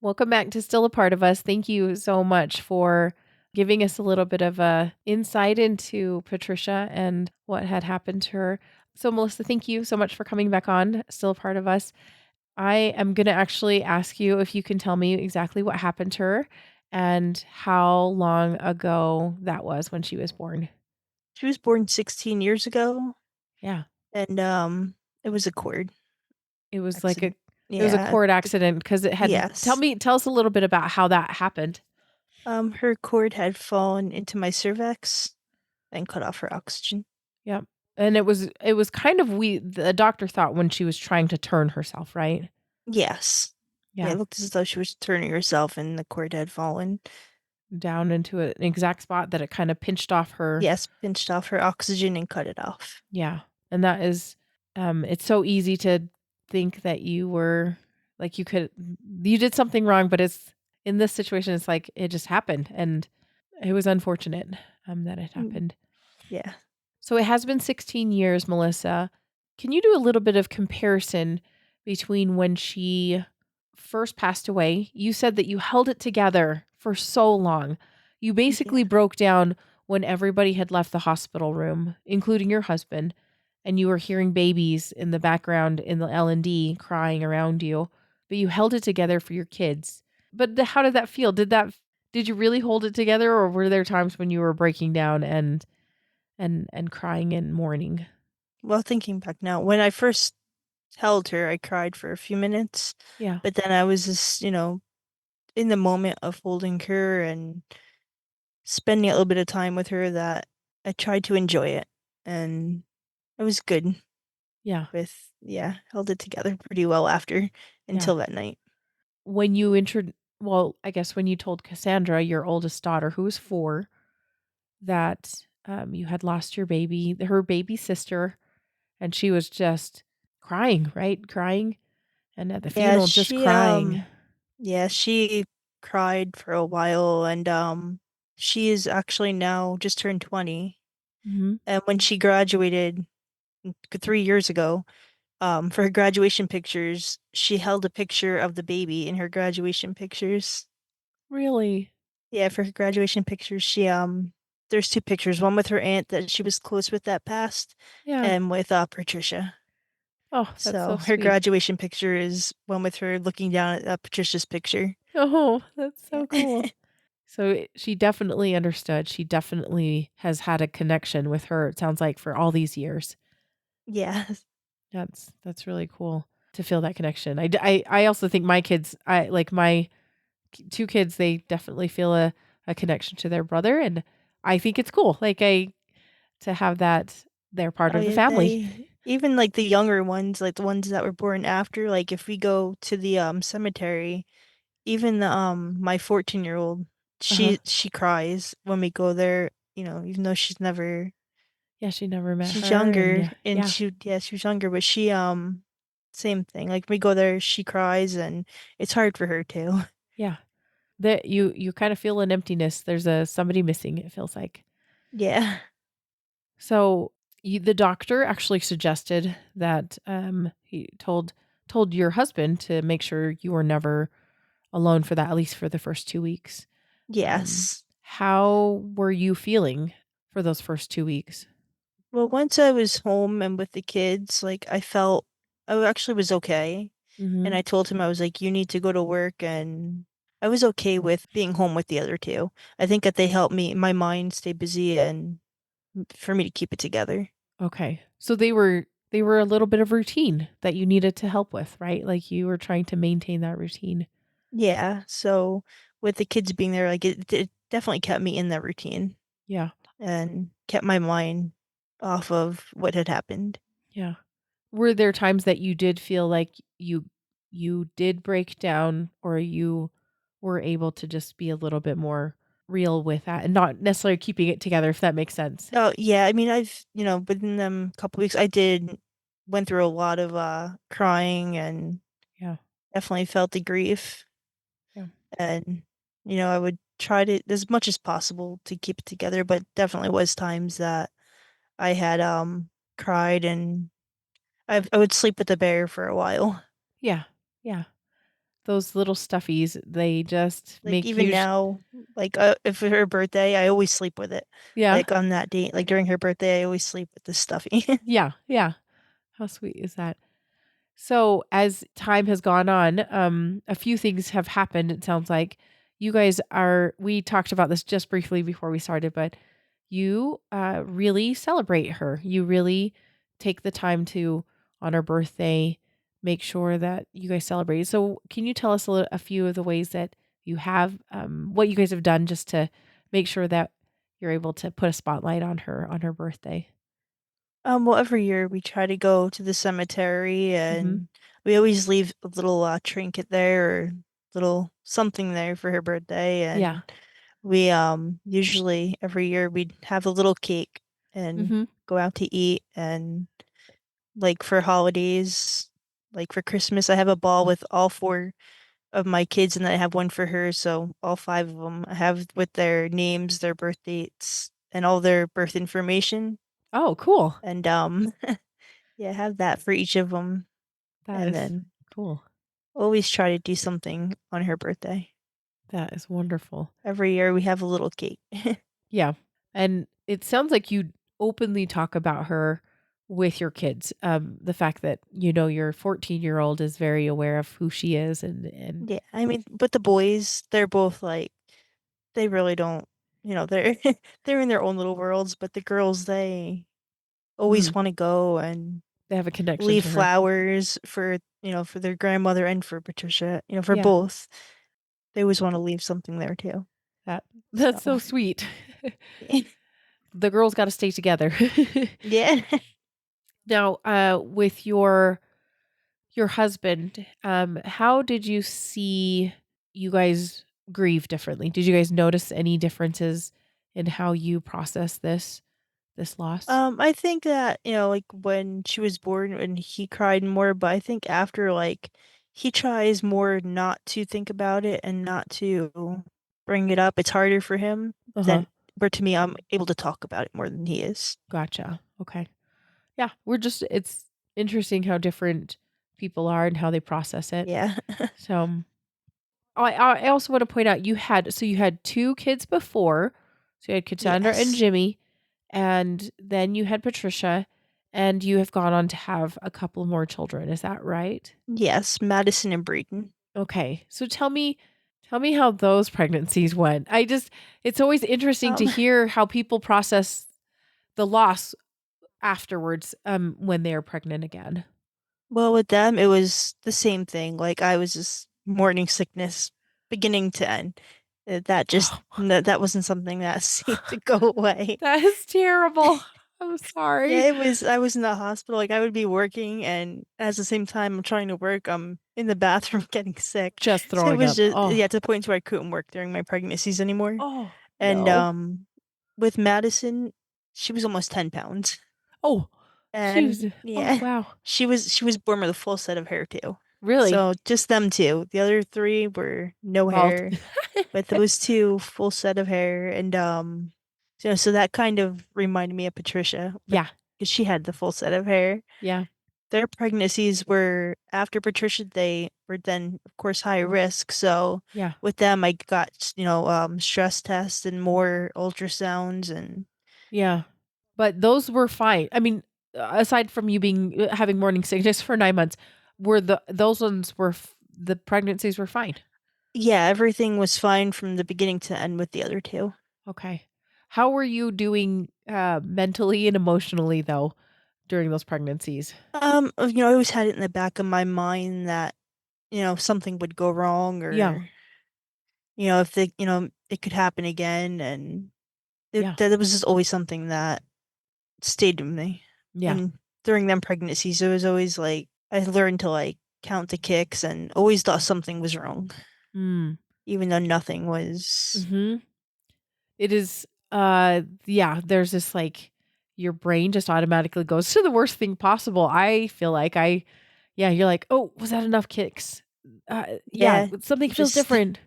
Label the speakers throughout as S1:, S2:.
S1: Welcome back to Still a Part of Us. Thank you so much for giving us a little bit of a insight into Patricia and what had happened to her. So Melissa, thank you so much for coming back on Still a Part of Us. I am going to actually ask you if you can tell me exactly what happened to her and how long ago that was when she was born.
S2: She was born 16 years ago,
S1: Yeah.
S2: and it was a cord
S1: It was like
S2: accident.
S1: it was a
S2: Yeah,
S1: cord accident because it had
S2: yes.
S1: tell us a little bit about how that happened.
S2: Her cord had fallen into my cervix and cut off her oxygen.
S1: Yeah. And it was kind of the doctor thought when she was trying to turn herself, right?
S2: Yes. Yeah,
S1: Yeah.
S2: it looked as though she was turning herself and the cord had fallen.
S1: Down into an exact spot that it kind of pinched off her.
S2: Yes, pinched off her oxygen and cut it off.
S1: Yeah. And that is it's so easy to think that you were like you did something wrong, but it's in this situation it's like it just happened and it was unfortunate that it
S2: Mm,
S1: happened.
S2: yeah.
S1: So it has been 16 years, Melissa. Can you do a little bit of comparison between when she first passed away? You said that you held it together for so long. You
S2: Yeah.
S1: basically broke down when everybody had left the hospital room, including your husband, and you were hearing babies in the background in the L&D crying around you, but you held it together for your kids. But how did that feel? Did you really hold it together or were there times when you were breaking down and crying and mourning?
S2: Well, thinking back now, when I first held her, I cried for a few minutes,
S1: Yeah.
S2: but then I was just, in the moment of holding her and spending a little bit of time with her that I tried to enjoy it. And it was good
S1: Yeah.
S2: yeah, held it together pretty well after
S1: Yeah.
S2: until that night.
S1: When you I guess when you told Cassandra, your oldest daughter, who was 4, that you had lost your baby, her baby sister, and she was just crying, right? Crying. And at the
S2: Yeah,
S1: funeral, just crying.
S2: she cried for a while and she is actually now just turned 20.
S1: Hmm.
S2: And when she graduated 3 years ago, for her graduation pictures, she held a picture of the baby in her graduation pictures.
S1: Really?
S2: Yeah, for her graduation pictures, there's two pictures, one with her aunt that she was close with that passed,
S1: Yeah.
S2: and with Patricia.
S1: Oh, that's
S2: So
S1: so
S2: her
S1: sweet.
S2: graduation picture is one with her looking down at Patricia's picture.
S1: Oh, that's so
S2: Yeah.
S1: cool. So she definitely understood. She definitely has had a connection with her, it sounds like, for all these years.
S2: Yeah.
S1: That's really cool to feel that connection. I also think my kids, I like my 2 kids, they definitely feel a connection to their brother, and I think it's cool. Like to have that they're part
S2: Oh
S1: of the
S2: yeah,
S1: family.
S2: they even like the younger ones, like the ones that were born after, like if we go to the cemetery, even my 14-year-old,
S1: Uh-huh.
S2: she cries when we go there, even though
S1: Yeah, she never met
S2: she's
S1: her and
S2: younger
S1: yeah.
S2: and
S1: Yeah.
S2: she was younger, but she same thing. Like we go there, she cries and it's hard for her too.
S1: Yeah. That you kind of feel an emptiness. There's a somebody missing, it feels like.
S2: Yeah.
S1: So, the doctor actually suggested that he told your husband to make sure you were never alone for that, at least for the first 2 weeks.
S2: Yes.
S1: How were you feeling for those first 2 weeks?
S2: Well, once I was home and with the kids, like I actually was okay. And
S1: Mhm.
S2: I told him I was like, you need to go to work, and I was okay with being home with the other two. I think that they helped me, my mind stay busy and for me to keep it together.
S1: Okay. So they were a little bit of routine that you needed to help with, right? Like you were trying to maintain that routine.
S2: Yeah. So with the kids being there, like it definitely kept me in that routine
S1: Yeah.
S2: and kept my mind off of what had happened.
S1: Yeah. Were there times that you did feel like you did break down or you were able to just be a little bit more real with that and not necessarily keeping it together, if that makes sense?
S2: Oh, yeah. I mean, within them couple weeks, went through a lot of crying and
S1: Yeah.
S2: definitely felt the grief.
S1: Yeah.
S2: And, I would try to, as much as possible, to keep it together, but definitely was times that I had cried and I would sleep with the bear for a while.
S1: Yeah. Yeah. Those little stuffies, they just
S2: Like
S1: make
S2: even
S1: huge.
S2: now, like if for her birthday, I always sleep with it.
S1: Yeah.
S2: Like on that date, like during her birthday, I always sleep with the stuffy.
S1: Yeah, yeah. How sweet is that? So, as time has gone on, a few things have happened, it sounds like. You guys are we talked about this just briefly before we started, but you, really celebrate her. You really take the time to, on her birthday, make sure that you guys celebrate. So, can you tell us a few of the ways that you have, what you guys have done just to make sure that you're able to put a spotlight on her birthday?
S2: Well, every year we try to go to the cemetery
S1: Mhm.
S2: and we always leave a little trinket there or little something there for her birthday.
S1: Yeah.
S2: And we usually every year we'd have a little cake and
S1: Mhm.
S2: go out to eat. And like for holidays, like for Christmas, I have a ball with all four of my kids, and then I have one for her. So all five of them I have with their names, their birth dates, and all their birth information.
S1: Oh, cool.
S2: And yeah, I have that for each of them.
S1: That
S2: And
S1: is
S2: then
S1: cool.
S2: always try to do something on her birthday.
S1: That is wonderful.
S2: Every year we have a little cake.
S1: Yeah. And it sounds like you openly talk about her with your kids. The fact that, your 14-year-old is very aware of who she is and
S2: Yeah, I mean, but the boys, they're both like they really don't, they're they're in their own little worlds, but the girls, they always
S1: mm,
S2: want to go and
S1: they have a connection
S2: leave
S1: to her.
S2: flowers for, for their grandmother and for Patricia, for
S1: Yeah.
S2: both. They always want to leave something there too.
S1: That
S2: So,
S1: that's so sweet. The girls got to stay together.
S2: yeah.
S1: Now, with your husband, how did you see you guys grieve differently? Did you guys notice any differences in how you process this loss?
S2: I think that, like when she was born and he cried more, but I think after like he tries more not to think about it and not to bring it up, it's harder for him
S1: Uh-huh.
S2: than where to me I'm able to talk about it more than he is.
S1: Gotcha. Okay. Yeah, it's interesting how different people are and how they process it.
S2: Yeah.
S1: So, I also want to point out you had 2 kids before. So you had Cassandra and
S2: Yes.
S1: Jimmy, and then you had Patricia, and you have gone on to have a couple more children. Is that right?
S2: Yes, Madison and Breeden.
S1: Okay. So tell me how those pregnancies went. It's always interesting to
S2: Um,
S1: hear how people process the loss afterwards, when they are pregnant again.
S2: well, with them, it was the same thing. Like I was just morning sickness beginning to end. That just
S1: Oh,
S2: that wasn't something that seemed to go away.
S1: that is terrible. I'm
S2: Yeah,
S1: sorry.
S2: it was. I was in the hospital. Like I would be working, and at the same time I'm trying to work, I'm in the bathroom getting sick.
S1: Just
S2: So it
S1: throwing
S2: was
S1: up.
S2: just
S1: Oh.
S2: yeah, to the point where I couldn't work during my pregnancies anymore.
S1: Oh,
S2: And
S1: no.
S2: with Madison, she was almost 10 pounds.
S1: Oh, she
S2: And
S1: was oh,
S2: yeah,
S1: wow.
S2: she was born with a full set of hair too.
S1: Really?
S2: So just them two. The other three were no
S1: Bald.
S2: hair, but those two full set of hair. And so that kind of reminded me of Patricia, but
S1: Yeah,
S2: because she had the full set of hair.
S1: yeah,
S2: Their pregnancies were after Patricia, they were then of course high risk. So
S1: yeah,
S2: with them I got, stress tests and more ultrasounds and
S1: yeah. But those were fine. I mean, aside from you being having morning sickness for 9 months, were those ones were the pregnancies were fine?
S2: yeah, everything was fine from the beginning to end with the other two.
S1: Okay. How were you doing, mentally and emotionally, though, during those pregnancies?
S2: I always had it in the back of my mind that, something would go wrong
S1: Yeah,
S2: or, if it could happen again. And
S1: yeah,
S2: that was just always something that stayed with me.
S1: yeah.
S2: And during them pregnancies, it was always like, I learned to like count the kicks and always thought something was wrong,
S1: Mm.
S2: even though nothing was.
S1: Mhm. It is, yeah, there's this, like your brain just automatically goes to the worst thing possible. I feel like yeah, you're like, "Oh, was that enough kicks?" Yeah,
S2: Yeah,
S1: something
S2: it
S1: feels
S2: just,
S1: different.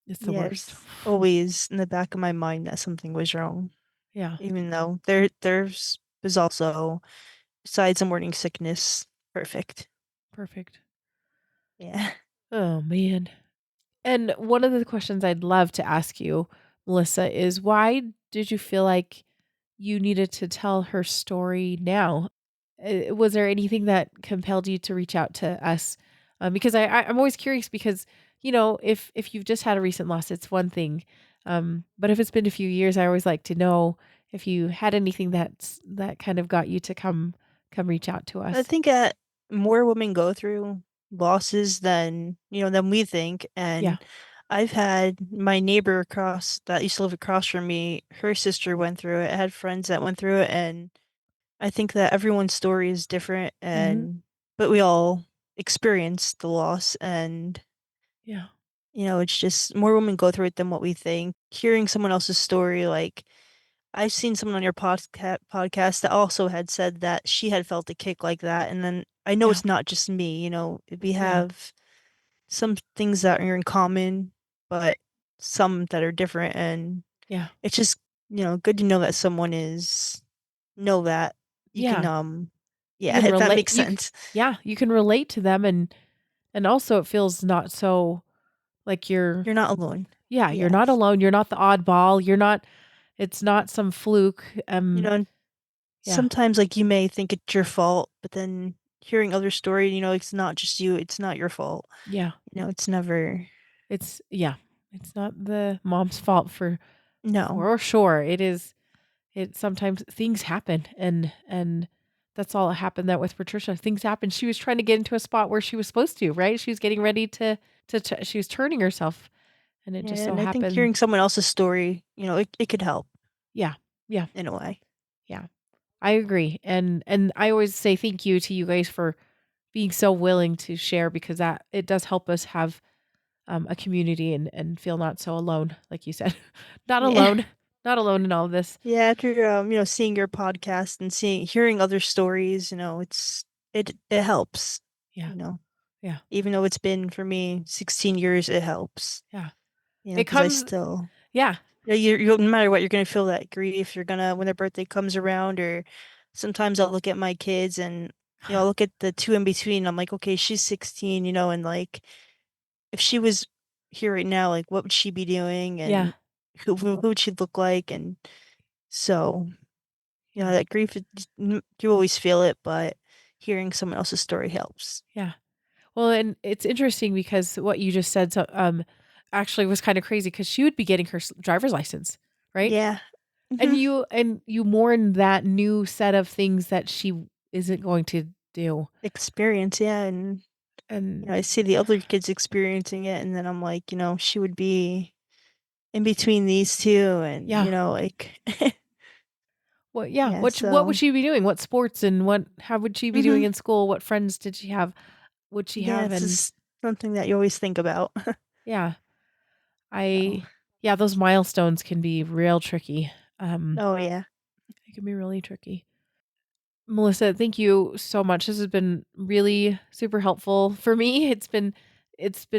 S1: It's the worst.
S2: yes, always in the back of my mind that something was wrong.
S1: Yeah,
S2: Even though there's was also besides the morning sickness, perfect.
S1: perfect.
S2: Yeah.
S1: Oh, man. And one of the questions I'd love to ask you, Melissa, is why did you feel like you needed to tell her story now? Was there anything that compelled you to reach out to us? Because I'm always curious because if you've just had a recent loss, it's one thing, but if it's been a few years, I always like to know if you had anything that kind of got you to come reach out to
S2: I
S1: us.
S2: think that more women go through losses than we think.
S1: Yeah.
S2: And I've had my neighbor across that used to live across from me, her sister went through it. I had friends that went through it, and I think that everyone's story is different
S1: Hmm.
S2: and but we all experience the loss and
S1: Yeah.
S2: it's just more women go through it than what we think. Hearing someone else's story, like I've seen someone on your podcast that also had said that she had felt a kick like that. And then I know
S1: Yeah.
S2: it's not just me, we
S1: Yeah.
S2: have some things that are in common, but some that are different. And
S1: Yeah.
S2: it's just, good to know that someone is, know that you can,
S1: Yeah. You
S2: yeah,
S1: can
S2: if that
S1: relate
S2: makes sense.
S1: yeah, you can relate to them and also it feels not so like
S2: You're not alone.
S1: yeah, you're not
S2: Yes.
S1: alone, you're not the oddball, you're not it's not some fluke,
S2: And
S1: yeah,
S2: sometimes like you may think it's your fault, but then hearing other story, it's not just you, it's not your fault.
S1: yeah,
S2: It's never,
S1: yeah, it's not the mom's fault
S2: no.
S1: for sure, it sometimes things happen and that's all that happened that with Patricia, things happened, she was trying to get into a spot where she was supposed to, right? She was getting ready to she was turning herself, and it just so
S2: And I think
S1: happened
S2: hearing someone else's story, it could help
S1: yeah, yeah,
S2: in a way.
S1: yeah. I agree, and I always say thank you to you guys for being so willing to share because that it does help us have, a community and feel not so alone, like you said. Not
S2: Yeah.
S1: alone, not alone in all of this.
S2: Yeah, after seeing your podcast and hearing other stories, it helps,
S1: Yeah,
S2: you know.
S1: yeah,
S2: Even though it's been for me 16 years, it helps.
S1: yeah. It
S2: Because I
S1: comes
S2: still
S1: yeah,
S2: no matter what, you're gonna feel that grief. You're gonna when their birthday comes around, or sometimes I'll look at my kids and I'll look at the two in between. I'm like, okay, she's 16, and like if she was here right now, like what would she be doing,
S1: yeah,
S2: and who would she look like, and so
S1: yeah,
S2: that grief, you always feel it, but hearing someone else's story helps.
S1: yeah. Well, and it's interesting because what you just said, so, actually was kinda crazy crazy because she would be getting her driver's license, right?
S2: Yeah.
S1: And
S2: Hmm.
S1: you mourn that new set of things that she isn't going to do,
S2: Experience, yeah, and
S1: and
S2: I see the other kids experiencing it, and then I'm like, she would be in between these two, and
S1: yeah.
S2: like,
S1: Yeah,
S2: yeah,
S1: what would
S2: so,
S1: she be doing? What sports and what how would she be doing
S2: hmm
S1: in school? What friends did she have? Would she
S2: yeah,
S1: have?
S2: it's
S1: And
S2: just something that you always think about.
S1: yeah,
S2: So,
S1: I yeah, those milestones can be real tricky.
S2: oh yeah,
S1: It can be really tricky. Melissa, thank you so much. This has been really super helpful for me. It's been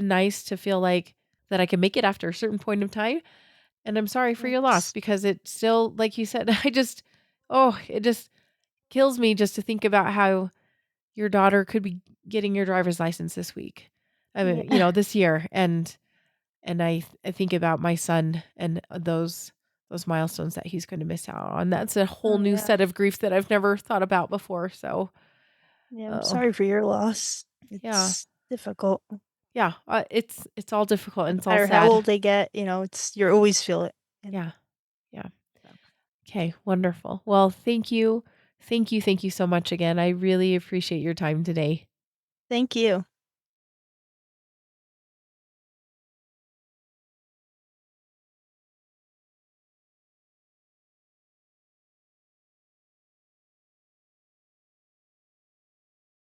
S1: nice to feel like that I can make it after a certain point of time. And I'm sorry for your loss
S2: yes,
S1: because it still, like you said, it just kills me just to think about how your daughter could be getting your driver's license this week. I mean,
S2: yeah,
S1: this year, and I think about my son and those milestones that he's going to miss out on. That's a whole
S2: oh
S1: new
S2: yeah,
S1: set of grief that I've never thought about before. So,
S2: yeah. I'm
S1: oh
S2: sorry for your loss.
S1: yeah,
S2: It's difficult.
S1: yeah, it's all difficult and
S2: No
S1: it's all
S2: matter how
S1: sad.
S2: old they get, it's you always feel it. And
S1: Yeah, yeah.
S2: so,
S1: Okay, wonderful. Well, thank you so much again. I really appreciate your time today.
S2: thank you.